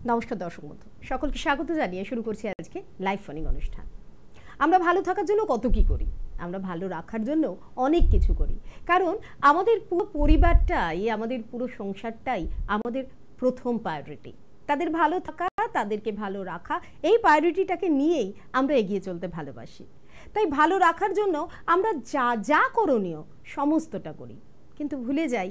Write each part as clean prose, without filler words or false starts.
নমস্কার দর্শক বন্ধু, সকলকে স্বাগত জানিয়ে শুরু করছি আজকে লাইভ ফোনিং অনুষ্ঠান। আমরা ভালো থাকার জন্য কত কি করি, আমরা ভালো রাখার জন্য অনেক কিছু করি, কারণ আমাদের পুরো পরিবারটাই, আমাদের পুরো সংসারটাই আমাদের প্রথম প্রায়োরিটি। তাদের ভালো থাকা, তাদেরকে ভালো রাখা, এই প্রায়োরিটিটাকে নিয়েই আমরা এগিয়ে চলতে ভালোবাসি। তাই ভালো রাখার জন্য আমরা যা যা করণীয় সমস্তটা করি, কিন্তু ভুলে যাই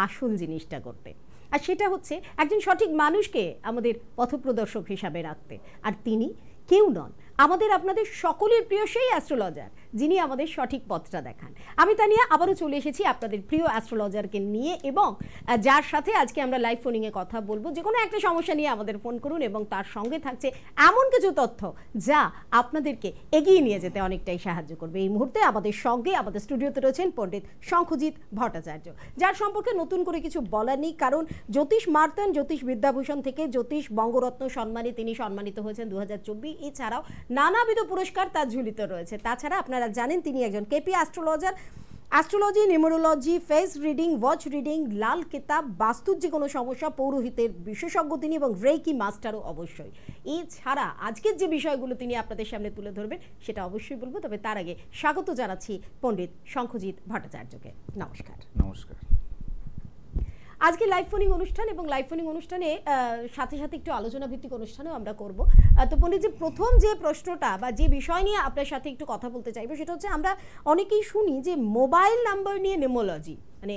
আসল জিনিসটা করতে। আর সেটা হচ্ছে একজন সঠিক মানুষকে আমাদের পথপ্রদর্শক হিসাবে রাখতে। আর তিনি কেউ নন, আমাদের আপনাদের সকলের প্রিয় সেই অ্যাস্ট্রোলজার, যিনি আমাদের সঠিক পথটা দেখান। আমি তানিয়া আবারও চলে এসেছি আপনাদের প্রিয় অ্যাস্ট্রোলজারকে নিয়ে, এবং যার সাথে আজকে আমরা লাইভ ফোনিংয়ে কথা বলবো। যে কোনো একটা সমস্যা নিয়ে আমাদের ফোন করুন, এবং তার সঙ্গে থাকছে এমন কিছু তথ্য যা আপনাদেরকে এগিয়ে নিয়ে যেতে অনেকটাই সাহায্য করবে। এই মুহূর্তে আমাদের সঙ্গে আমাদের স্টুডিওতে রয়েছেন পণ্ডিত শঙ্খজিৎ ভট্টাচার্য, যার সম্পর্কে নতুন করে কিছু বলার নেই, কারণ জ্যোতিষ মার্তন জ্যোতিষ বিদ্যাভূষণ থেকে জ্যোতিষ বঙ্গরত্ন সম্মানে তিনি সম্মানিত হয়েছেন 2024। এছাড়াও নানাবিধ পুরস্কার তার ঝুলিত রয়েছে। তাছাড়া আপনারা জানেন তিনি একজন KP astrologer. Astrology, numerology, face reading, watch reading, Lal Kitab, বাস্তুর যে কোনো সমস্যা, পৌরোহিতের বিশেষজ্ঞ তিনি, এবং রেকি মাস্টারও অবশ্যই। এছাড়া আজকের যে বিষয়গুলো তিনি আপনাদের সামনে তুলে ধরবেন সেটা অবশ্যই বলবো, তবে তার আগে স্বাগত জানাচ্ছি পণ্ডিত শঙ্খজিৎ ভট্টাচার্যকে। নমস্কার। নমস্কার। আজকে লাইভ ফোনিং অনুষ্ঠান, এবং লাইভ ফোনিং অনুষ্ঠানে সাথে সাথে একটু আলোচনা ভিত্তিক অনুষ্ঠানও আমরা করব। তো পণ্ডিত, যে প্রথম যে প্রশ্নটা বা যে বিষয় নিয়ে আপনার সাথে একটু কথা বলতে চাইবো সেটা হচ্ছে, আমরা অনেকেই শুনি যে মোবাইল নাম্বার নিয়ে নিউমোলজি, মানে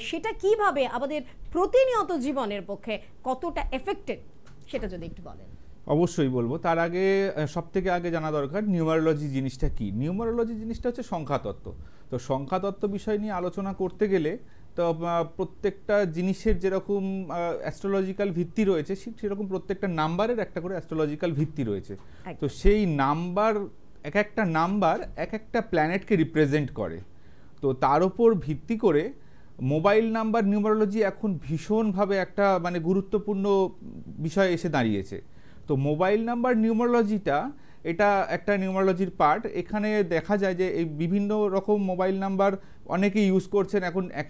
সেটা কিভাবে আমাদের প্রতিনিয়ত জীবনের পক্ষে কতটা এফেক্টেড, সেটা যদি একটু বলেন। অবশ্যই বলবো। তার আগে সবথেকে আগে জানা দরকার নিউমারোলজি জিনিসটা কি। নিউমারোলজি জিনিসটা হচ্ছে সংখ্যাতত্ত্ব। তো সংখ্যাতত্ত্ব বিষয় নিয়ে আলোচনা করতে গেলে তো প্রত্যেকটা জিনিসের যেরকম অ্যাস্ট্রোলজিক্যাল ভিত্তি রয়েছে, সেরকম প্রত্যেকটা নাম্বারের একটা করে অ্যাস্ট্রোলজিক্যাল ভিত্তি রয়েছে। তো সেই নাম্বার, এক একটা নাম্বার এক একটা প্ল্যানেটকে রিপ্রেজেন্ট করে। তো তার উপর ভিত্তি করে মোবাইল নাম্বার নিউমারোলজি এখন ভীষণভাবে একটা মানে গুরুত্বপূর্ণ বিষয় এসে দাঁড়িয়েছে। তো মোবাইল নাম্বার নিউমারোলজিটা এটা একটা নিউমারোলজির পার্ট। এখানে দেখা যায় যে এই বিভিন্ন রকম মোবাইল নাম্বার অনেকেই ইউজ করছেন। এখন এক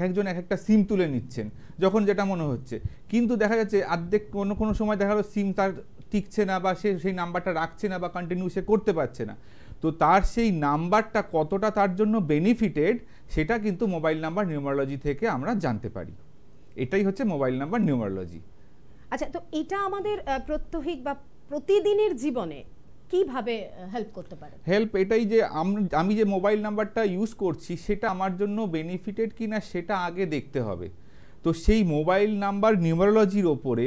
একজন এক একটা সিম তুলে নিচ্ছেন যখন যেটা মনে হচ্ছে, কিন্তু দেখা যাচ্ছে অর্ধেক কোনো সময় দেখা গেলো সিম তার টিকছে না, বা সে সেই নাম্বারটা রাখছে না, বা কন্টিনিউ সে করতে পারছে না। তো তার সেই নাম্বারটা কতটা তার জন্য বেনিফিটেড, সেটা কিন্তু মোবাইল নাম্বার নিউমারোলজি থেকে আমরা জানতে পারি। এটাই হচ্ছে মোবাইল নাম্বার নিউমারোলজি। আচ্ছা, তো এটা আমাদের প্রত্যহিক বা প্রতিদিনের জীবনে কিভাবে হেল্প করতে পারে? হেল্প এটাই যে আমি যে মোবাইল নাম্বারটা ইউজ করছি সেটা আমার জন্য বেনিফিটেড কিনা সেটা আগে দেখতে হবে। তো সেই মোবাইল নাম্বার নিউমারোলজির ওপরে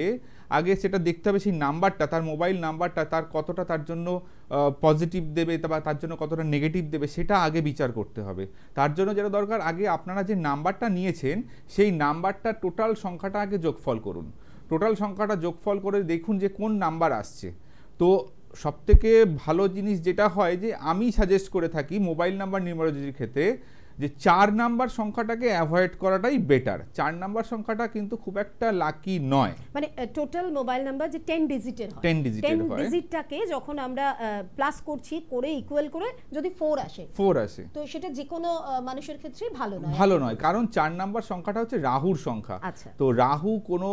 আগে সেটা দেখতে হবে, সেই নাম্বারটা, তার মোবাইল নাম্বারটা তার কতটা তার জন্য পজিটিভ দেবে বা তার জন্য কতটা নেগেটিভ দেবে, সেটা আগে বিচার করতে হবে। তার জন্য যেটা দরকার, আগে আপনারা যে নাম্বারটা নিয়েছেন সেই নাম্বারটা টোটাল সংখ্যাটা আগে যোগফল করুন। টোটাল সংখ্যাটা যোগফল করে দেখুন যে কোন নাম্বার আসছে। তো সবথেকে ভালো জিনিস যেটা হয়, যে আমি সাজেস্ট করে থাকি মোবাইল নাম্বার নিউমারোলজির ক্ষেত্রে, যে 4 নাম্বার সংখ্যাটাকে অ্যাভয়েড করাটাই বেটার। 4 নাম্বার সংখ্যাটা কিন্তু খুব একটা লাকি নয়। মানে টোটাল মোবাইল নাম্বার যে 10 ডিজিটের হয়, 10 ডিজিটটাকে যখন আমরা প্লাস করছি, করে ইকুয়াল করে যদি 4 আসে, তো সেটা যে কোনো মানুষের ক্ষেত্রে ভালো নয়, কারণ 4 নাম্বার সংখ্যাটা হচ্ছে রাহুর সংখ্যা। তো রাহু কোনো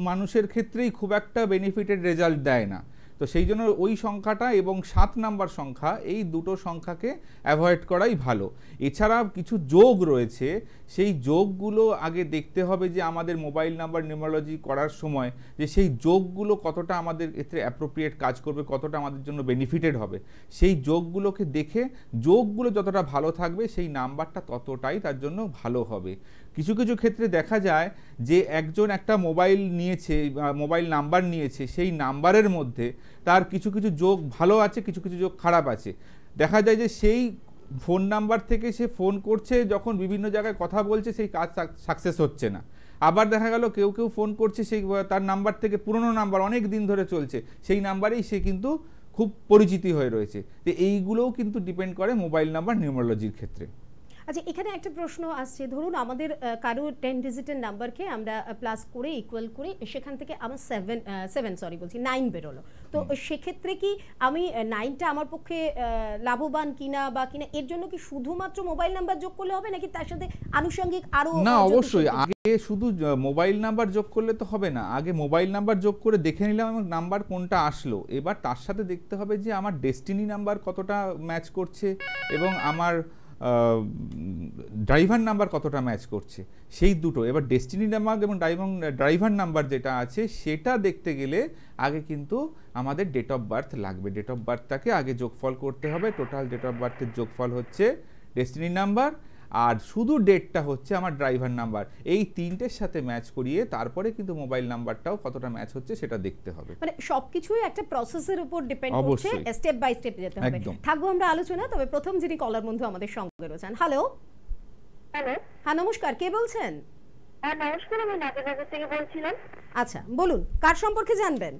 মানুষের ক্ষেত্রেই খুব একটা বেনিফিটেড রেজাল্ট দেয় না। তো সেই জন্য ওই সংখ্যাটা এবং 7 নাম্বার সংখ্যা, এই দুটো সংখ্যাকে অ্যাভয়েড করাই ভালো। এছাড়া কিছু যোগ রয়েছে, সেই যোগগুলো আগে দেখতে হবে যে আমাদের মোবাইল নাম্বার নিউমারোলজি করার সময় যে সেই যোগগুলো কতটা আমাদের ক্ষেত্রে অ্যাপ্রোপ্রিয়েট কাজ করবে, কতটা আমাদের জন্য বেনিফিটেড হবে। সেই যোগগুলোকে দেখে, যোগগুলো যতটা ভালো থাকবে সেই নাম্বারটা ততটাই তার জন্য ভালো হবে। কিছু কিছু ক্ষেত্রে দেখা যায় যে একজন একটা মোবাইল নিয়েছে, মোবাইল নাম্বার নিয়েছে, সেই নাম্বারের মধ্যে তার কিছু কিছু যোগ ভালো আছে, কিছু কিছু যোগ খারাপ আছে। দেখা যায় যে সেই ফোন নাম্বার থেকে সে ফোন করছে, যখন বিভিন্ন জায়গায় কথা বলছে সেই কাজ সাকসেস হচ্ছে না। আবার দেখা গেল কেউ ফোন করছে, সেই তার নাম্বার থেকে পুরনো নাম্বার অনেক দিন ধরে চলছে, সেই নাম্বারেই সে কিন্তু খুব পরিচিতি হয়ে রয়েছে। তো এইগুলোও কিন্তু ডিপেন্ড করে মোবাইল নাম্বার নিউমারোলজির ক্ষেত্রে। আচ্ছা, এখানে একটা প্রশ্ন আসছে, ধরুন আমাদের কারো 10 ডিজিটের নাম্বারকে আমরা প্লাস করে ইকুয়াল করে সেখান থেকে আমার 9 বেরোলো, তো সেক্ষেত্রে কি আমি 9টা আমার পক্ষে লাভবান কিনা বা কিনা, এর জন্য কি শুধুমাত্র মোবাইল নাম্বার যোগ করলে হবে নাকি তার সাথে আনুষঙ্গিক আরো? না, অবশ্যই আগে শুধু মোবাইল নাম্বার যোগ করলে তো হবে না, আগে মোবাইল নাম্বার যোগ করে দেখে নিলাম আমার নাম্বার কোনটা আসলো, এবার তার সাথে দেখতে হবে যে আমার ডেস্টিনি নাম্বার কতটা ম্যাচ করছে এবং আমার ড্রাইভার নাম্বার কতটা ম্যাচ করছে, সেই দুটো। এবার ডেস্টিনি নাম্বার এবং ড্রাইভার নাম্বার যেটা আছে সেটা দেখতে গেলে আগে কিন্তু আমাদের ডেট অফ বার্থ লাগবে, ডেট অফ বার্থটাকে আগে যোগফল করতে হবে। টোটাল ডেট অফ বার্থের যোগফল হচ্ছে ডেস্টিনি নাম্বার, আর শুধু ডেটটা হচ্ছে আমার ড্রাইভার নাম্বার। এই তিনটের সাথে ম্যাচ করিয়ে তারপরে কিন্তু মোবাইল নাম্বারটাও কতটা ম্যাচ হচ্ছে সেটা দেখতে হবে। মানে সবকিছুই একটা প্রসেসের উপর ডিপেন্ড করছে, স্টেপ বাই স্টেপ যেতে হবে। থাকবো আমরা আলোচনা, তবে প্রথম যিনি কলার বন্ধু আমাদের সঙ্গে রয়েছেন। হ্যালো। হ্যালো, হ্যাঁ নমস্কার, কে বলছেন? হ্যাঁ নমস্কার, আমি নাগরবাজার থেকে বলছিলাম। আচ্ছা বলুন, কার সম্পর্কে জানবেন?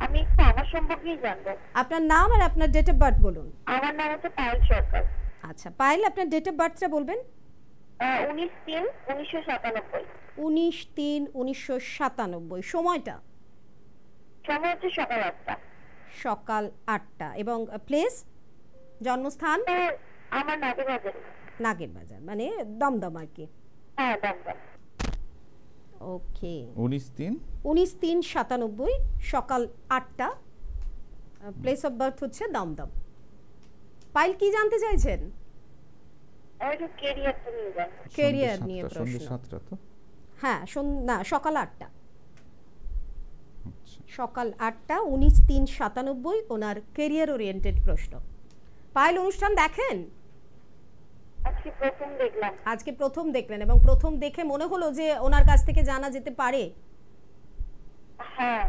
আমি একটু আমার সম্পর্কেই জানবো। আপনার নাম আর আপনার ডেট অফ বার্থ বলুন। আমার নাম হচ্ছে পায়েল সরকার। আচ্ছা পায়েল, আপনার ডেট অফ বার্থটা বলবেন। 19/3/1997। 19/3/1997। সময়টা? সময় হচ্ছে সকাল 8টা। সকাল 8টা। এবং প্লেস, জন্মস্থান? আমার নাগরবাজার। নাগেরবাজার মানে দমদম আর কি? হ্যাঁ দমদম। ওকে। 19/3/1997 সকাল 8টা, প্লেস অফ বার্থ হচ্ছে দমদম। পাইল কি জানতে চাইছেন? একটু ক্যারিয়ারটা নিয়ে জানবো। ক্যারিয়ার নিয়ে প্রশ্ন। সন্ধ্যে 7টা তো? হ্যাঁ না, সকাল 8টা। আচ্ছা, সকাল 8টা 19/3/97 ওনার ক্যারিয়ার ওরিয়েন্টেড প্রশ্ন। পাইল অনুষ্ঠান দেখেন? আজকে প্রথম দেখলাম। আজকে প্রথম দেখলেন এবং প্রথম দেখে মনে হলো যে ওনার কাছ থেকে জানা যেতে পারে? হ্যাঁ।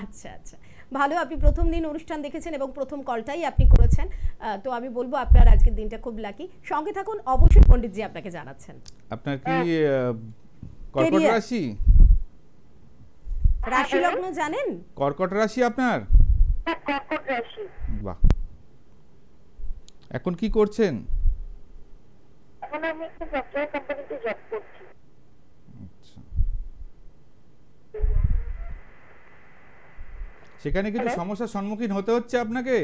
আচ্ছা আচ্ছা, ভালো। আপনি প্রথম দিন অনুষ্ঠান দেখেছেন এবং প্রথম কলটাই আপনি করেছেন, তো আমি বলবো আপনার আজকের দিনটা খুব লাকি। সঙ্গে থাকুন, অবশ্যই পণ্ডিতজি আপনাকে জানাচ্ছেন। আপনার কি কর্কট রাশি? রাশি লগ্ন জানেন? কর্কট রাশি আপনার? কর্কট রাশি। বাহ। এখন কি করছেন? এখন আমি একটা সফটওয়্যার কোম্পানিতে জব করছি। আচ্ছা, সেখানে কিছু সমস্যার সম্মুখীন হতে হচ্ছে আপনাকে?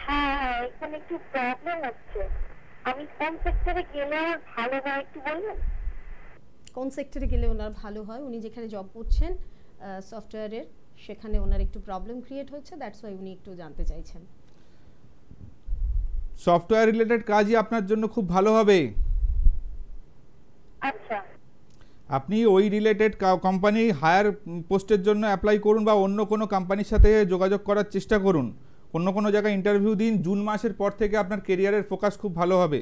হ্যাঁ, এখানে একটু প্রবলেম হচ্ছে। আমি কোন সেক্টরে গেলে ভালো হয় একটু বলবেন? কোন সেক্টরে গেলে ওনার ভালো হয়? উনি যেখানে জব করছেন সফটওয়্যারের, সেখানে ওনার একটু প্রবলেম ক্রিয়েট হচ্ছে, দ্যাটস ওয়াই উনি একটু জানতে চাইছেন। সফটওয়্যার রিলেটেড কাজই আপনার জন্য খুব ভালো হবে। আচ্ছা। আপনি ওই রিলেটেড কোম্পানি হায়ার পোস্টের জন্য অ্যাপ্লাই করুন বা অন্য কোনো কোম্পানির সাথে যোগাযোগ করার চেষ্টা করুন, অন্য কোনো জায়গায় ইন্টারভিউ দিন। জুন মাসের পর থেকে আপনার কেরিয়ারের ফোকাস খুব ভালো হবে।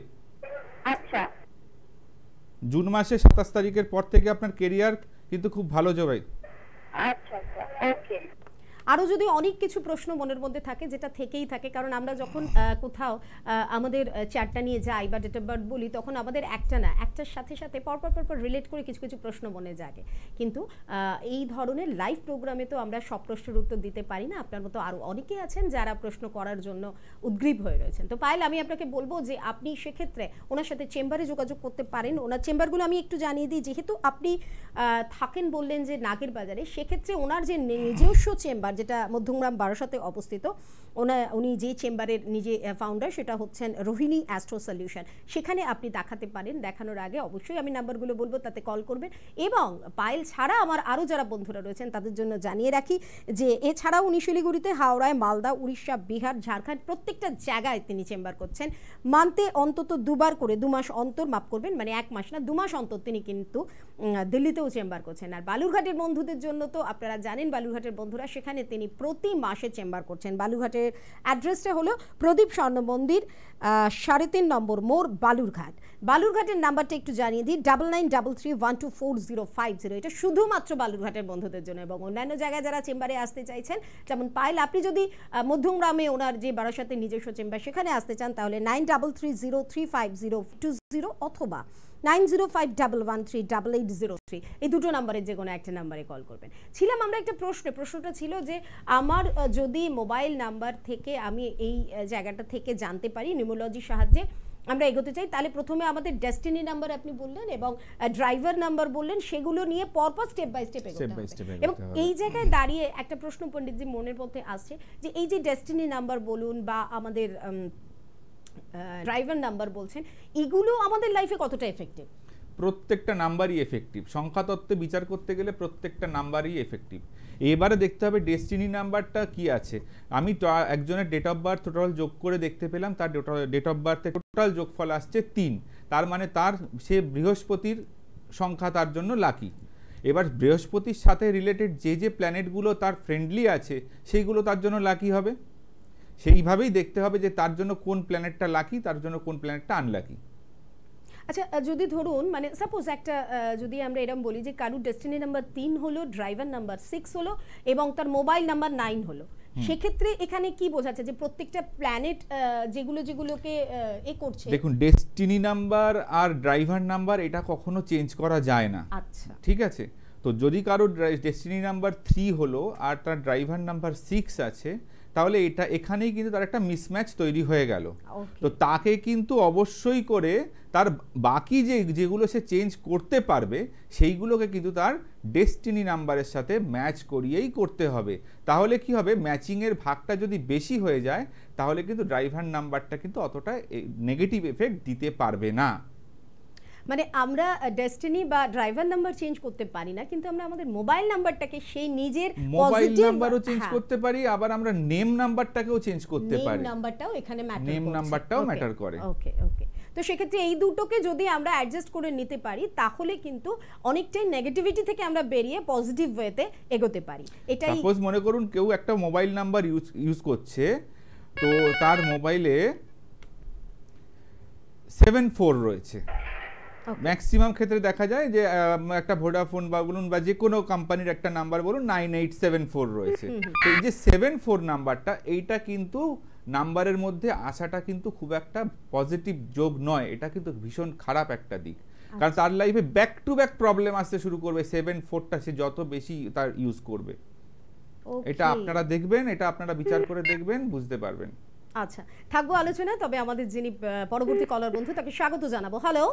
আচ্ছা। জুন মাসে 27 তারিখের পর থেকে আপনার কেরিয়ার কিন্তু খুব ভালো যাবে। আচ্ছা আচ্ছা, ওকে। আরও যদি অনেক কিছু প্রশ্ন মনের মধ্যে থাকে, যেটা থেকেই থাকে, কারণ আমরা যখন কোথাও আমাদের চারটা নিয়ে যাই বা ডেট অফ বার্থ বলি, তখন আমাদের একটা না একটার সাথে সাথে পরপর রিলেট করে কিছু কিছু প্রশ্ন মনে জাগে। কিন্তু এই ধরনের লাইভ প্রোগ্রামে তো আমরা সব প্রশ্নের উত্তর দিতে পারি না। আপনার মতো আরও অনেকেই আছেন যারা প্রশ্ন করার জন্য উদ্গ্রীব হয়ে রয়েছেন। তো পায়েল, আমি আপনাকে বলবো যে আপনি সেক্ষেত্রে ওনার সাথে চেম্বারে যোগাযোগ করতে পারেন। ওনার চেম্বারগুলো আমি একটু জানিয়ে দিই। যেহেতু আপনি থাকেন বললেন যে নাগেরবাজারে, সেক্ষেত্রে ওনার যে নিজস্ব চেম্বার যেটা মধ্যমগ্রাম 1200-তে অবস্থিত, উনি যে চেম্বারের নিজে ফাউন্ডার, সেটা হচ্ছেন রোহিণী অ্যাস্ট্রো সলিউশন। সেখানে আপনি দেখাতে পারেন। দেখানোর আগে অবশ্যই আমি নাম্বারগুলো বলবো, তাতে কল করবেন। এবং পায়েল ছাড়া আমার আরও যারা বন্ধুরা রয়েছেন তাদের জন্য জানিয়ে রাখি যে এছাড়াও উনি শিলিগুড়িতে, হাওড়ায়, মালদা, উড়িষ্যা, বিহার, ঝাড়খণ্ড প্রত্যেকটা জায়গায় তিনি চেম্বার করছেন। মান্থে অন্তত 2 বার করে, 2 মাস অন্তর, মাফ করবেন, মানে 1 মাস না 2 মাস অন্তর তিনি কিন্তু দিল্লিতেও চেম্বার করছেন। আর বালুরঘাটের বন্ধুদের জন্য তো আপনারা জানেন, বালুরঘাটের বন্ধুরা, সেখানে তিনি প্রতি মাসে চেম্বার করছেন। বালুরঘাটের অ্যাড্রেসটা হলো প্রদীপ স্বর্ণ মন্দির, 3.5 নম্বর মোড়, বালুরঘাট। বালুরঘাটের নাম্বারটা একটু জানিয়ে দিই, 9933124050। এটা শুধুমাত্র বালুরঘাটের বন্ধুদের জন্য। এবং অন্যান্য জায়গায় যারা চেম্বারে আসতে চাইছেন, যেমন পায়েল, আপনি যদি মধ্যমগ্রামে ওনার যে বারাসাতে নিজস্ব চেম্বার, সেখানে আসতে চান, তাহলে 93303502 অথবা 9051138803, এই দুটো নাম্বারের যে কোনো একটা নাম্বারে কল করবেন। ছিলাম আমরা একটা প্রশ্নটা ছিল যে আমার যদি মোবাইল নাম্বার থেকে আমি এই জায়গাটা থেকে জানতে পারি নিউমোলজির সাহায্যে আমরা এগোতে চাই, তাহলে প্রথমে আমাদের ডেস্টিনি নাম্বার আপনি বললেন এবং ড্রাইভার নাম্বার বললেন, সেগুলো নিয়ে পরপর স্টেপ বাই স্টেপ এগোতে হবে। এবং এই জায়গায় দাঁড়িয়ে একটা প্রশ্ন পণ্ডিতজি মনের মধ্যে আসছে যে এই যে ডেস্টিনি নাম্বার বলুন বা আমাদের ড্রাইভার নাম্বার বলছেন, এগুলো আমাদের লাইফে কতটা এফেক্টিভ? প্রত্যেকটা নাম্বারই এফেক্টিভ। সংখ্যাতত্ত্বে বিচার করতে গেলে প্রত্যেকটা নাম্বারই এফেক্টিভ। এবারে দেখতে হবে ডেস্টিনি নাম্বারটা কি আছে। আমি একজনের ডেট অফ বার্থ টোটাল যোগ করে দেখতে পেলাম, তার ডেট অফ বার্থে টোটাল যোগফল আসছে 3। তার মানে সে বৃহস্পতির সংখ্যা তার জন্য লাকি। এবার বৃহস্পতির সাথে রিলেটেড যে প্ল্যানেটগুলো তার ফ্রেন্ডলি আছে সেইগুলো তার জন্য লাকি হবে। সেইভাবেই দেখতে হবে যে তার জন্য কোন প্ল্যানেটটা লাকি, তার জন্য কোন প্ল্যানেটটা আনলাকি। আচ্ছা, যদি ধরুন মানে সাপোজ একটা যদি আমরা এরকম বলি যে কারুর ডেস্টিনি নাম্বার 3 হলো, ড্রাইভার নাম্বার 6 হলো এবং তার মোবাইল নাম্বার 9 হলো, সেক্ষেত্রে এখানে কি বোঝাচ্ছে যে প্রত্যেকটা প্ল্যানেট যেগুলোকে করছে? দেখুন, ডেস্টিনি নাম্বার আর ড্রাইভার নাম্বার এটা কখনো চেঞ্জ করা যায় না। আচ্ছা, ঠিক আছে। তো যদি কারোর ডেস্টিনি নাম্বার 3 হলো আর তার ড্রাইভার নাম্বার 6 আছে, তাহলে এখানেই কিন্তু তার একটা মিসম্যাচ তৈরি হয়ে গেল। তো তাকে কিন্তু অবশ্যই করে তার বাকি যেগুলো সে চেঞ্জ করতে পারবে সেইগুলোকে কিন্তু তার ডেস্টিনি নাম্বারের সাথে ম্যাচ করিয়েই করতে হবে। তাহলে কি হবে, ম্যাচিংয়ের ভাগটা যদি বেশি হয়ে যায় তাহলে কিন্তু ড্রাইভার নাম্বারটা কিন্তু অতটা নেগেটিভ এফেক্ট দিতে পারবে না। মানে আমরা ডেস্টিনি বা ড্রাইভার নাম্বার চেঞ্জ করতে পারি না, কিন্তু আমরা আমাদের মোবাইল নাম্বারটাকে সেই নিজের মোবাইল নাম্বারও চেঞ্জ করতে পারি, আবার আমরা নেম নাম্বারটাকেও চেঞ্জ করতে পারি। নেম নাম্বারটাও এখানে ম্যাটার করে। নেম নাম্বারটাও ম্যাটার করে। ওকে ওকে। তো সেক্ষেত্রে এই দুটোকে যদি আমরা অ্যাডজাস্ট করে নিতে পারি তাহলে কিন্তু অনেকটাই নেগেটিভিটি থেকে আমরা বেরিয়ে পজিটিভ ওয়েতে এগোতে পারি। এটাই সাপোজ মনে করুন কেউ একটা মোবাইল নাম্বার ইউজ করছে, তো তার মোবাইলে 74 রয়েছে। ম্যাক্সিমাম ক্ষেত্রে দেখা যায় যে একটা ভোডাফোন বা বলুন বা যে কোনো কোম্পানির একটা নাম্বার বলুন 9874 রয়েছে। তো এই যে 74 নাম্বারটা, এইটা কিন্তু নাম্বারের মধ্যে আসাটা কিন্তু খুব একটা পজিটিভ যোগ নয়, এটা কিন্তু ভীষণ খারাপ একটা দিক। কারণ তার লাইফে ব্যাক টু ব্যাক প্রবলেম আসতে শুরু করবে 74টা সে যত বেশি তার ইউজ করবে। এটা আপনারা দেখবেন, এটা আপনারা বিচার করে দেখবেন, বুঝতে পারবেন। আচ্ছা, থাকবো আলোচনা। তবে আমাদের যিনি পরবর্তী কলার বন্ধু তাকে স্বাগত জানাবো। হ্যালো,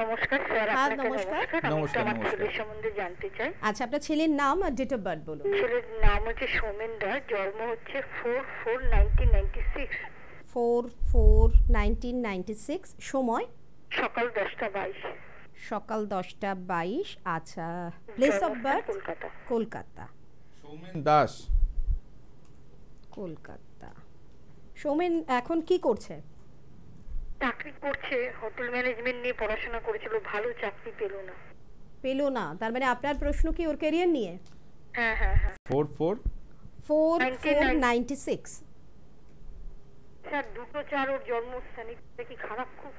নমস্কার স্যার। নমস্কার। নমস্কার। আমার ছেলের সম্বন্ধে জানতে চাই। আচ্ছা, আপনার ছেলের নাম আর ডেট অফ বার্থ বলুন। ছেলের নাম হচ্ছে সৌমেন দাস, জন্ম হচ্ছে 4/4/1996। 4/4/1996। সময় সকাল 10:22। সকাল 10:22। আচ্ছা, place of birth Kolkata. Kolkata. Soumen Das, Kolkata. Soumen এখন কি করছে? চাকরি করছে, হোটেল ম্যানেজমেন্ট নিয়ে পড়াশোনা করেছিল, ভালো চাকরি পেল না। তার মানে আপনার প্রশ্ন কি ওর ক্যারিয়ার নিয়ে? হ্যাঁ হ্যাঁ হ্যাঁ। 4/4/96। স্যার 2-4 ওর জন্মস্থানে কি খারাপ খুব?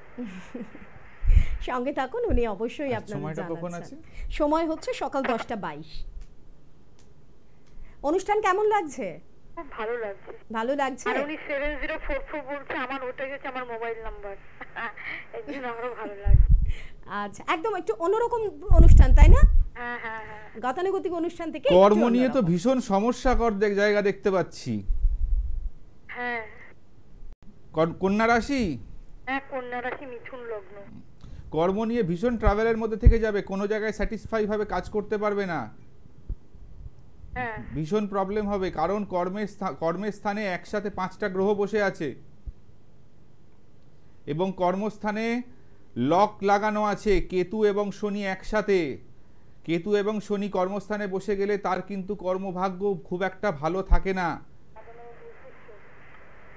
সঙ্গে থাকুন, উনি অবশ্যই আপনাদের সময়টা কখন আছে? সময় হচ্ছে সকাল 10:22। অনুষ্ঠান কেমন লাগছে? খুব ভালো লাগছে। ভালো লাগছে। আর উনি 7044 বলছে, আমার ওটাই হচ্ছে আমার মোবাইল নাম্বার, এজন্য আমারও ভালো লাগছে। আচ্ছা, একদম একটু অন্যরকম অনুষ্ঠান, তাই না? হ্যাঁ হ্যাঁ হ্যাঁ। গতানুগতিক অনুষ্ঠান থেকে কর্ম নিয়ে তো ভীষণ সমস্যাকর জায়গা দেখতে পাচ্ছি। হ্যাঁ। কন্যা রাশি? হ্যাঁ, কন্যা রাশি, মিথুন লগ্ন। কর্ম নিয়ে ভীষণ ট্রাভেলের মধ্যে থেকে যাবে, কোনো জায়গায় স্যাটিসফাই ভাবে কাজ করতে পারবে না। হ্যাঁ। ভীষণ প্রবলেম হবে, কারণ কর্মের স্থানে একসাথে 5টা গ্রহ বসে আছে এবং কর্মস্থানে লক লাগানো আছে কেতু এবং শনি একসাথে। কেতু এবং শনি কর্মস্থানে বসে গেলে তার কিন্তু কর্মভাগ্য খুব একটা ভালো থাকে না।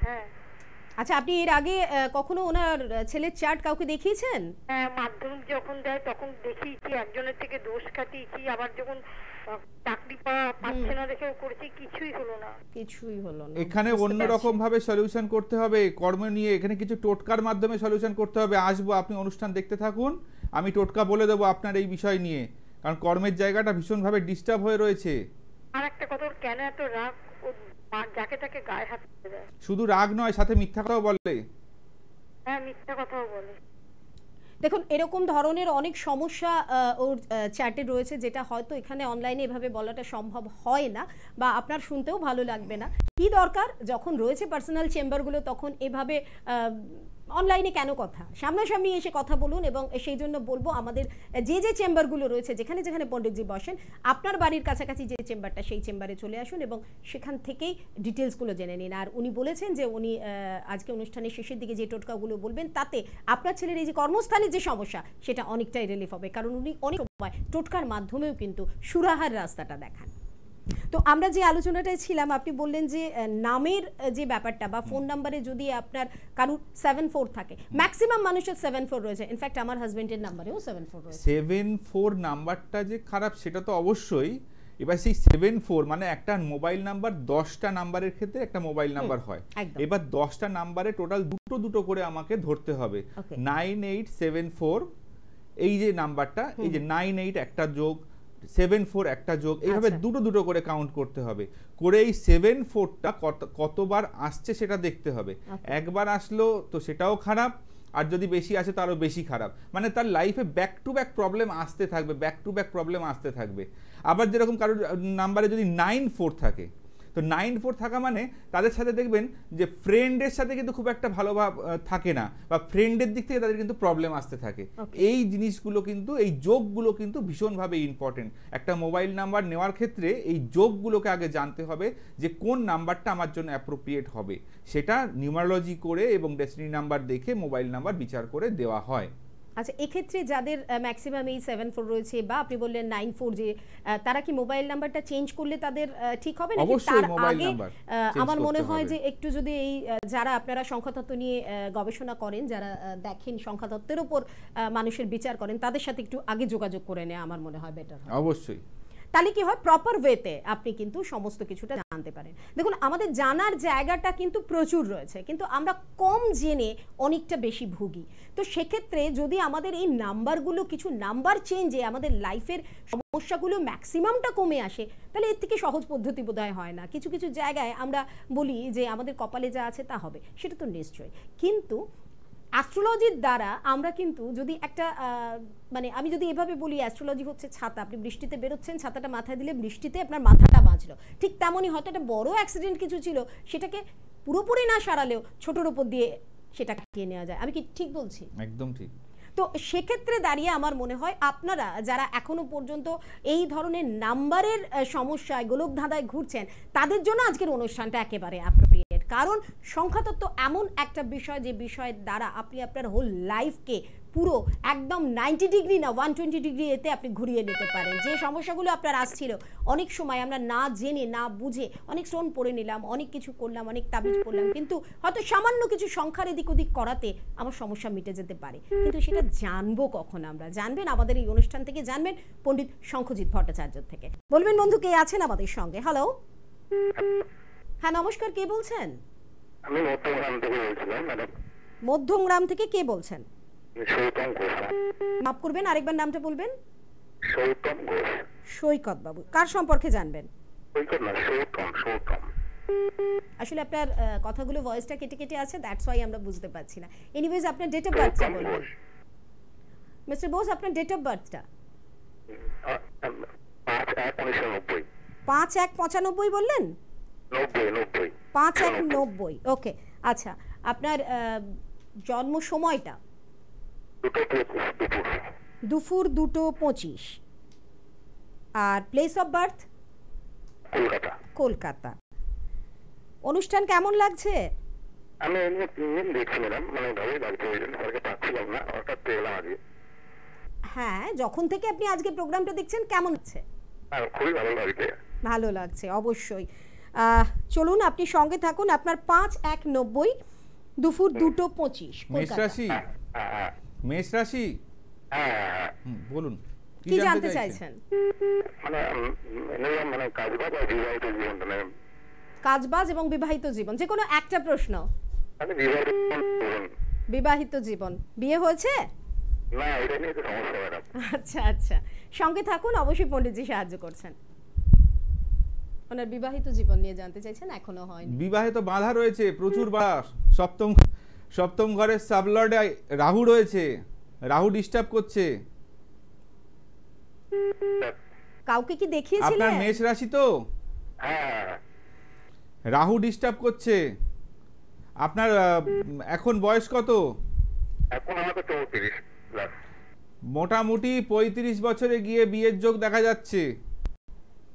হ্যাঁ। আচ্ছা, আপনি এর আগে কখনো ওনার ছেলের চার্ট কাউকে দেখিয়েছেন? হ্যাঁ, মাধ্যমিক যখন দেয় তখন দেখিয়েছি, একজনের থেকে দোষ কাটিয়েছি, আবার যখন চাকরি পাচ্ছে না দেখেও করেছি, কিছুই হলো না। এখানে অন্যরকম ভাবে সলিউশন করতে হবে কর্ম নিয়ে, এখানে কিছু টোটকার মাধ্যমে সলিউশন করতে হবে। আসবো, আপনি অনুষ্ঠান দেখতে থাকুন, আমি টোটকা বলে দেবো আপনার এই বিষয় নিয়ে, কারণ কর্মের জায়গাটা ভীষণভাবে ডিস্টার্ব হয়ে রয়েছে। আর একটা কথা, ওর কেন এত রাগ? ও যাকে তাকে গায়ে হাত তুলে দেয়। শুধু রাগ নয়, সাথে মিথ্যা কথাও বলে। হ্যাঁ, মিথ্যা কথাও বলে। দেখুন, এরকম ধরনের অনেক সমস্যা ওর চ্যাটে রয়েছে, যেটা হয়তো এখানে অনলাইনে এভাবে বলাটা সম্ভব হয় না বা আপনার শুনতেও ভালো লাগবে না। কি দরকার, যখন রয়েছে পার্সোনাল চেম্বারগুলো তখন এভাবে অনলাইনে কেন কথা, সামনাসামনি এসে কথা বলুন। এবং সেই জন্য বলবো আমাদের যে চেম্বারগুলো রয়েছে, যেখানে যেখানে পণ্ডিতজি বসেন, আপনার বাড়ির কাছাকাছি যে চেম্বারটা, সেই চেম্বারে চলে আসুন এবং সেখান থেকেই ডিটেলসগুলো জেনে নিন। আর উনি বলেছেন যে উনি আজকে অনুষ্ঠানের শেষের দিকে যে টোটকাগুলো বলবেন, তাতে আপনার ছেলের এই যে কর্মস্থানের যে সমস্যা, সেটা অনেকটাই রিলিফ হবে, কারণ উনি অনেক সময় টোটকার মাধ্যমেও কিন্তু সুরাহার রাস্তাটা দেখান। তো আমরা যে আলোচনাটায় ছিলাম, আপনি বললেন যে নামের যে ব্যাপারটা বা ফোন নাম্বারে যদি আপনার কারুর 74 থাকে, ম্যাক্সিমাম মানুষের 74 রয়েছে, ইনফ্যাক্ট আমার হাজবেন্ডের নাম্বারেও 74 রয়েছে। 74 নাম্বারটা যে খারাপ সেটা তো অবশ্যই। এবার সেই 74 মানে একটা মোবাইল নাম্বার 10টা নাম্বারের ক্ষেত্রে একটা মোবাইল নাম্বার হয়। এবার 10টা নাম্বারে টোটাল দুটো করে আমাকে ধরতে হবে। 9874 এই যে নাম্বারটা, এই যে 98 একটা যোগ 74 একটা যোগ, এইভাবে দুটো করে কাউন্ট করতে হবে। করে এই 74টা কতবার আসছে সেটা দেখতে হবে। একবার আসলো তো সেটাও খারাপ, আর যদি বেশি আসে তো আরো বেশি খারাপ। মানে তার লাইফে ব্যাক টু ব্যাক প্রবলেম আসতে থাকবে। আবার যেরকম কারোর নাম্বারে যদি 94 থাকে, তো 94 থাকা মানে তাদের সাথে দেখবেন যে ফ্রেন্ডের সাথে কিন্তু খুব একটা ভালো ভাব থাকে না, বা ফ্রেন্ডের দিক থেকে তাদের কিন্তু প্রবলেম আসতে থাকে। এই জিনিসগুলো কিন্তু, এই যোগগুলো কিন্তু ভীষণভাবে ইম্পর্টেন্ট। একটা মোবাইল নাম্বার নেওয়ার ক্ষেত্রে এই যোগগুলোকে আগে জানতে হবে যে কোন নাম্বারটা আমার জন্য অ্যাপ্রোপ্রিয়েট হবে। সেটা নিউমারোলজি করে এবং ডেস্টিনি নাম্বার দেখে মোবাইল নাম্বার বিচার করে দেওয়া হয়। আচ্ছা, এক্ষেত্রে যাদের ম্যাক্সিমাম এই 74 রয়েছে বা আপনি বললেন 94, যে তারা কি মোবাইল নাম্বারটা চেঞ্জ করলে তাদের ঠিক হবে নাকি তার আগে? আমার মনে হয় যে একটু যদি এই যারা আপনারা সংখ্যাতত্ত্ব নিয়ে গবেষণা করেন, যারা দেখেন সংখ্যাতত্ত্বের উপর মানুষের বিচার করেন, তাদের সাথে একটু আগে যোগাযোগ করে নেওয়া আমার মনে হয় বেটার হয়। অবশ্যই। তাহলে কি হয়, প্রপার ওয়েতে আপনি কিন্তু সমস্ত কিছুটা জানতে পারেন। দেখুন, আমাদের জানার জায়গাটা কিন্তু প্রচুর রয়েছে, কিন্তু আমরা কম জেনে অনেকটা বেশি ভুগি। তো সেক্ষেত্রে যদি আমাদের এই নাম্বারগুলো, কিছু নাম্বার চেঞ্জে আমাদের লাইফের সমস্যাগুলো ম্যাক্সিমামটা কমে আসে, তাহলে এর থেকে সহজ পদ্ধতি বোধহয় হয় না। কিছু কিছু জায়গায় আমরা বলি যে আমাদের কপালে যা আছে তা হবে, সেটা তো নিশ্চয়ই, কিন্তু অ্যাস্ট্রোলজির দ্বারা আমরা কিন্তু যদি একটা মানে আমি যদি এভাবে বলি, অ্যাস্ট্রোলজি হচ্ছে ছাতা। আপনি বৃষ্টিতে বেরোচ্ছেন, ছাতাটা মাথায় দিলে বৃষ্টিতে আপনার মাথাটা বাঁচলো। ঠিক তেমনই হয়তো একটা বড় অ্যাক্সিডেন্ট কিছু ছিল, সেটাকে পুরোপুরি না সারালেও ছোটোর উপর দিয়ে সেটা কাটিয়ে নেওয়া যায়। আমি কি ঠিক বলছি? একদম ঠিক। তো সেক্ষেত্রে দাঁড়িয়ে আমার মনে হয় আপনারা যারা এখনো পর্যন্ত এই ধরনের নাম্বারের সমস্যায় গোলকধাঁধায় ঘুরছেন, তাদের জন্য আজকের অনুষ্ঠানটা একেবারে অ্যাপ্রোপ্রিয়েট। কারণ সংখ্যাতত্ত্ব এমন একটা বিষয়, যে বিষয়ের দ্বারা আপনি আপনার হোল লাইফকে পুরো একদম 90 ডিগ্রি না 120 ডিগ্রি এতে আপনি ঘুরিয়ে নিতে পারেন। যে সমস্যাগুলো আপনার আসছিল, অনেক সময় আমরা না জেনে না বুঝে অনেক স্টোন পড়ে নিলাম, অনেক কিছু করলাম, অনেক তাবিজ পড়লাম, কিন্তু হয়তো সামান্য কিছু সংখ্যার এদিক ওদিক করাতে আমার সমস্যা মিটে যেতে পারে। কিন্তু সেটা জানবো কখন আমরা? জানবেন আমাদের এই অনুষ্ঠান থেকে, জানবেন পণ্ডিত শঙ্খজিৎ ভট্টাচার্য থেকে। বলবেন বন্ধু, কে আছেন আমাদের সঙ্গে? হ্যালো, হ্যাঁ নমস্কার, কে বলছেন? আমি মধ্যমগ্রাম থেকে বলছিলাম ম্যাডাম। মধ্যমগ্রাম থেকে কে বলছেন? সৈকত ঘোষ। মাফ করবেন, আরেকবার নামটা বলবেন। সৈকত ঘোষ। সৈকত বাবু, কার সম্পর্কে জানবেন? সৈকত না, সৈকত। আসলে আপনার কথাগুলো ভয়েসটা কেটে কেটে আছে, দ্যাটস ওয়াই আমরা বুঝতে পারছি না। এনিওয়েজ, আপনার ডেট অফ বার্থটা বলবেন। মিস্টার বোস, আপনার ডেট অফ বার্থটা? 5/1/1990। 5/1/95 বললেন? 90। 5/1/90। ওকে, আচ্ছা, আপনার জন্ম সময়টা? দুপুর 2:25। আর প্লেস অফ বার্থ? কলকাতা। অনুষ্ঠান কেমন লাগছে? আমি এমনি 3 দিন দেখছি ম্যাডাম, মানে ভাবে বাড়িতে ওই জন্য কালকে পাচ্ছিলাম না, হঠাৎ পেলাম আজকে। হ্যাঁ, যখন থেকে আপনি আজকে প্রোগ্রামটা দেখছেন, কেমন হচ্ছে? খুবই ভালো লাগছে। ভালো লাগছে, অবশ্যই। চলুন, আপনি সঙ্গে থাকুন। আপনার 5/1/90, দুপুর 2:25, মেষ রাশি। বলুন, কি জানতে চাইছেন? মানে কাজবাজ আর বিবাহিত জীবন, কাজবাজ এবং বিবাহিত জীবন, যে কোনো একটা প্রশ্ন। বিবাহিত জীবন, বিয়ে হয়েছে? না, এটা নিয়ে তো সমস্যা ম্যাডাম। আচ্ছা আচ্ছা, সঙ্গে থাকুন, অবশ্যই পণ্ডিতজি সাহায্য করছেন। ওনার বিবাহিত জীবন নিয়ে জানতে চাইছেন, এখনো হয়নি। বিবাহে তো বাধা রয়েছে, প্রচুর বাধা। সপ্তম ঘরের সাবলর্ডে রাহু রয়েছে, রাহু ডিস্টার্ব করছে। কাউকে কি দেখিয়েছিলেন? আপনার মেষ রাশি তো, রাহু ডিস্টার্ব করছে। আপনার এখন বয়স কত? এখন আমাকে 34 প্লাস। মোটামুটি 35 বছরে গিয়ে বিয়ের যোগ দেখা যাচ্ছে।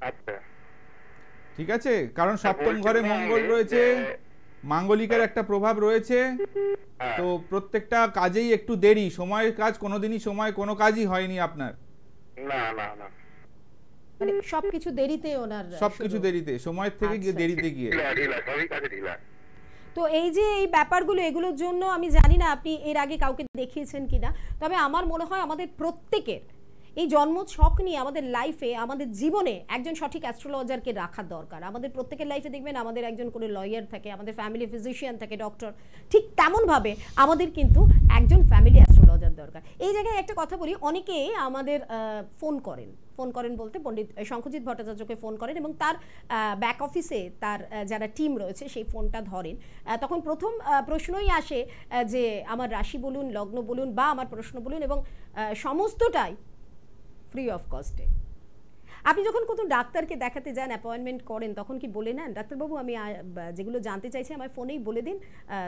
আচ্ছা ঠিক আছে, কারণ সপ্তম ঘরে মঙ্গল রয়েছে, মাঙ্গলিকের একটা প্রভাব রয়েছে। তো প্রত্যেকটা কাজেই একটু দেরি, সময়ের কাজ কোনোদিনই সময় কোনো কাজই হয়নি আপনার। না না না, মানে সবকিছু দেরিতে ওনার, সবকিছু দেরিতে, সময়ের থেকে গিয়ে দেরিতে গিয়ে। তো এই যে এই ব্যাপারগুলো, এগুলোর জন্য আমি জানি না আপনি এর আগে কাউকে দেখিয়েছেন কিনা, তবে আমার মনে হয় আমাদের প্রত্যেকের এই জন্ম ছক নিয়ে আমাদের লাইফে, আমাদের জীবনে একজন সঠিক অ্যাস্ট্রোলজারকে রাখা দরকার। আমাদের প্রত্যেকের লাইফে দেখবেন আমাদের একজন করে লয়ার থাকে, আমাদের ফ্যামিলি ফিজিশিয়ান থাকে, ডক্টর, ঠিক তেমনভাবে আমাদের কিন্তু একজন ফ্যামিলি অ্যাস্ট্রোলজার দরকার। এই জায়গায় একটা কথা বলি, অনেকে আমাদের ফোন করেন বলতে পণ্ডিত শঙ্খজিৎ ভট্টাচার্যকে ফোন করেন এবং তার ব্যাক অফিসে তার যারা টিম রয়েছে সেই ফোনটা ধরেন। তখন প্রথম প্রশ্নই আসে যে আমার রাশি বলুন, লগ্ন বলুন বা আমার প্রশ্ন বলুন, এবং সমস্তটাই ফ্রি অফ কস্টে। আপনি যখন কোনো ডাক্তারকে দেখাতে যান, অ্যাপয়েন্টমেন্ট করেন, তখন কি বলে নেন ডাক্তারবাবু আমি যেগুলো জানতে চাইছি আমার ফোনেই বলে দিন,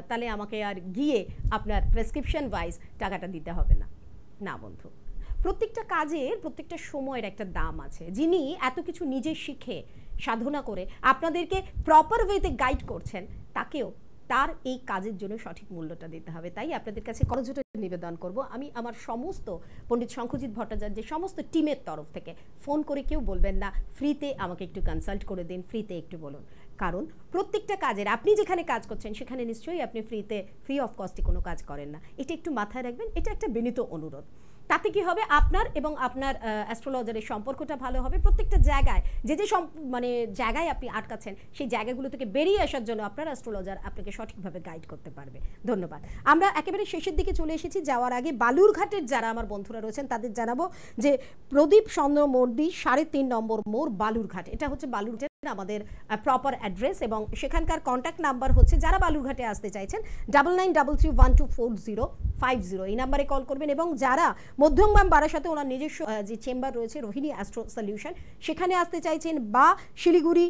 তাহলে আমাকে আর গিয়ে আপনার প্রেসক্রিপশন ওয়াইজ টাকাটা দিতে হবে না? না বন্ধু, প্রত্যেকটা কাজের প্রত্যেকটা সময়ের একটা দাম আছে। যিনি এত কিছু নিজে শিখে সাধনা করে আপনাদেরকে প্রপার ওয়েতে গাইড করছেন, তাকেও তার এই কাজের জন্য সঠিক মূল্যটা দিতে হবে। তাই আপনাদের কাছে করজোড়ে নিবেদন করব, আমি আমার সমস্ত পণ্ডিত শঙ্খজিৎ ভট্টাচার্যের সমস্ত টিমের তরফ থেকে ফোন করে কেউ বলবেন না ফ্রিতে আমাকে একটু কনসাল্ট করে দিন, ফ্রিতে একটু বলুন। কারণ প্রত্যেকটা কাজের, আপনি যেখানে কাজ করছেন সেখানে নিশ্চয়ই আপনি ফ্রি অফ কস্টে কোনো কাজ করেন না। এটা একটু মাথায় রাখবেন, এটা একটা বিনীত অনুরোধ। তাতে কি হবে, আপনার এবং আপনার অ্যাস্ট্রোলজারের সম্পর্কটা ভালো হবে। প্রত্যেকটা জায়গায় যে মানে জায়গায় আপনি আটকাচ্ছেন সেই জায়গাগুলো থেকে বেরিয়ে আসার জন্য আপনার অ্যাস্ট্রোলজার আপনাকে সঠিকভাবে গাইড করতে পারবে। ধন্যবাদ। আমরা একেবারে শেষের দিকে চলে এসেছি। যাওয়ার আগে বালুরঘাটের যারা আমার বন্ধুরা রয়েছেন তাদের জানাবো যে প্রদীপ চন্দ্র মোর্দি 3.5 নম্বর মোড় বালুরঘাট, এটা হচ্ছে বালুরঘাটের আমাদের প্রপার অ্যাড্রেস, এবং সেখানকার কন্ট্যাক্ট নাম্বার হচ্ছে, যারা বালুরঘাটে আসতে চাইছেন 9933124050, এই নাম্বারে কল করবেন। এবং যারা মধ্যমগ্রাম বারাসাতে ওনার নিজস্ব যে চেম্বার রয়েছে রোহিণী অ্যাস্ট্রো সলিউশন, সেখানে আসতে চাইছেন, বা শিলিগুড়ি,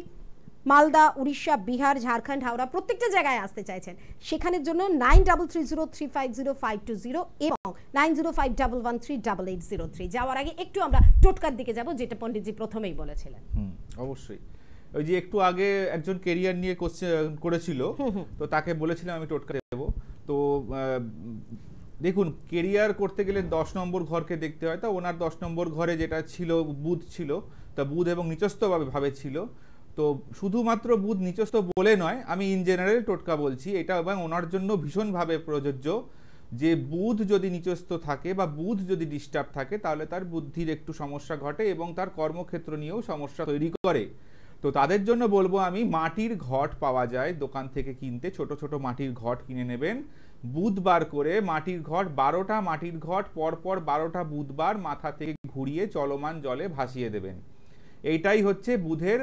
মালদা, উড়িষ্যা, বিহার, ঝাড়খণ্ড, হাওড়া প্রত্যেকটা জায়গায় আসতে চাইছেন, সেখানের জন্য 9330350520 এবং 9051138803। যাওয়ার আগে একটু আমরা টোটকার দিকে যাব, যেটা পণ্ডিতজি প্রথমেই বলেছিলেন। অবশ্যই, ওই যে একটু আগে একজন কেরিয়ার নিয়ে কোশ্চেন করেছিল, তো তাকে বলেছিলাম আমি টোটকা দেব। তো দেখুন, কেরিয়ার করতে গেলে 10 নম্বর ঘরকে দেখতে হয়। তা ওনার 10 নম্বর ঘরে যেটা ছিল বুধ ছিল, তা বুধ এবং নিচস্থভাবে ছিল। তো শুধুমাত্র বুধ নিচস্থ বলে নয়, আমি ইন জেনারেল টোটকা বলছি এটা, এবং ওনার জন্য ভীষণভাবে প্রযোজ্য যে বুধ যদি নিচস্থ থাকে বা বুধ যদি ডিস্টার্ব থাকে, তাহলে তার বুদ্ধির একটু সমস্যা ঘটে এবং তার কর্মক্ষেত্র নিয়েও সমস্যা তৈরি করে। তো তাদের জন্য বলবো আমি, মাটির ঘট পাওয়া যায় দোকান থেকে কিনতে, ছোট ছোট মাটির ঘট কিনে নেবেন। বুধবার করে মাটির ঘট, 12টা মাটির ঘট পরপর 12টা বুধবার মাথা থেকে ঘুরিয়ে চলমান জলে ভাসিয়ে দেবেন। এইটাই হচ্ছে বুধের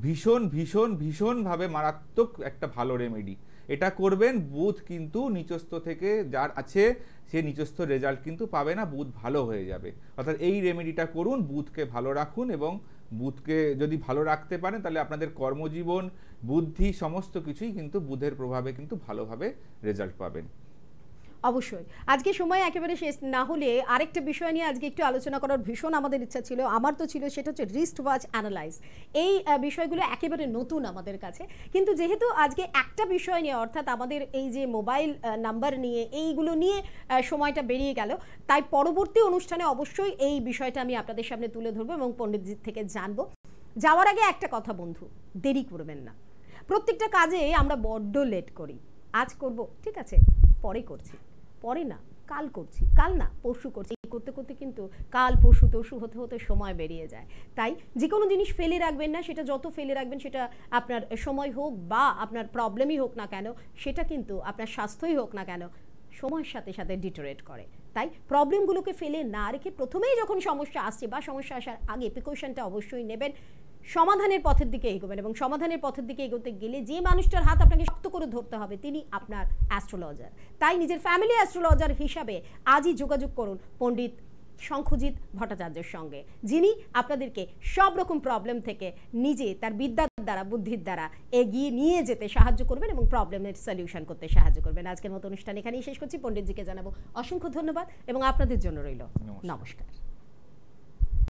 ভীষণ ভীষণ ভীষণভাবে মারাত্মক একটা ভালো রেমেডি। এটা করবেন, বুধ কিন্তু নিচস্থ থেকে যার আছে সে নিচস্থ রেজাল্ট কিন্তু পাবে না, বুধ ভালো হয়ে যাবে। অর্থাৎ এই রেমেডিটা করুন, বুধকে ভালো রাখুন, এবং বুধকে যদি ভালো রাখতে পারেন তাহলে আপনাদের কর্মজীবন, বুদ্ধি সমস্ত কিছুই কিন্তু বুধের প্রভাবে কিন্তু ভালোভাবে রেজাল্ট পাবেন। অবশ্যই আজকে সময় একেবারে শেষ না হলে আরেকটা বিষয় নিয়ে আজকে একটু আলোচনা করার ভীষণ আমাদের ইচ্ছা ছিল, আমার তো ছিল, সেটা হচ্ছে রিস্ট ওয়াচ অ্যানালাইজ। এই বিষয়গুলো একেবারে নতুন আমাদের কাছে, কিন্তু যেহেতু আজকে একটা বিষয় নিয়ে, অর্থাৎ আমাদের এই যে মোবাইল নাম্বার নিয়ে, এইগুলো নিয়ে সময়টা বেরিয়ে গেল, তাই পরবর্তী অনুষ্ঠানে অবশ্যই এই বিষয়টা আমি আপনাদের সামনে তুলে ধরবো এবং পণ্ডিতজির থেকে জানবো। যাওয়ার আগে একটা কথা বন্ধু, দেরি করবেন না। প্রত্যেকটা কাজে আমরা বড্ড লেট করি। আজ করব, ঠিক আছে, পরে করছি, পরে না কাল করছি, কাল না পরশু করছি, এই করতে করতে কিন্তু কাল পরশু তরশু হতে হতে সময় বেরিয়ে যায়। তাই যে কোনো জিনিস ফেলে রাখবেন না, সেটা যত ফেলে রাখবেন, সেটা আপনার সময় হোক বা আপনার প্রবলেমই হোক না কেন, সেটা কিন্তু আপনার স্বাস্থ্যই হোক না কেন, সময়ের সাথে সাথে ডিটোরেট করে। তাই প্রবলেমগুলোকে ফেলে না রেখে প্রথমেই যখন সমস্যা আসছে বা সমস্যা আসার আগে প্রিকশনটা অবশ্যই নেবেন, সমাধানের পথের দিকে এগোবেন। এবং সমাধানের পথের দিকে এগোতে গেলে যে মানুষটার হাত আপনাকে শক্ত করে ধরতে হবে তিনি আপনার অ্যাস্ট্রোলজার। তাই নিজের ফ্যামিলি অ্যাস্ট্রোলজার হিসাবে আজই যোগাযোগ করুন পণ্ডিত শঙ্খজিৎ ভট্টাচার্যের সঙ্গে, যিনি আপনাদেরকে সব রকম প্রবলেম থেকে নিজে তার বিদ্যার দ্বারা, বুদ্ধির দ্বারা এগিয়ে নিয়ে যেতে সাহায্য করবেন এবং প্রবলেমের সলিউশন করতে সাহায্য করবেন। আজকের মতো অনুষ্ঠান এখানেই শেষ করছি। পণ্ডিতজিকে জানাবো অসংখ্য ধন্যবাদ এবং আপনাদের জন্য রইল নমস্কার।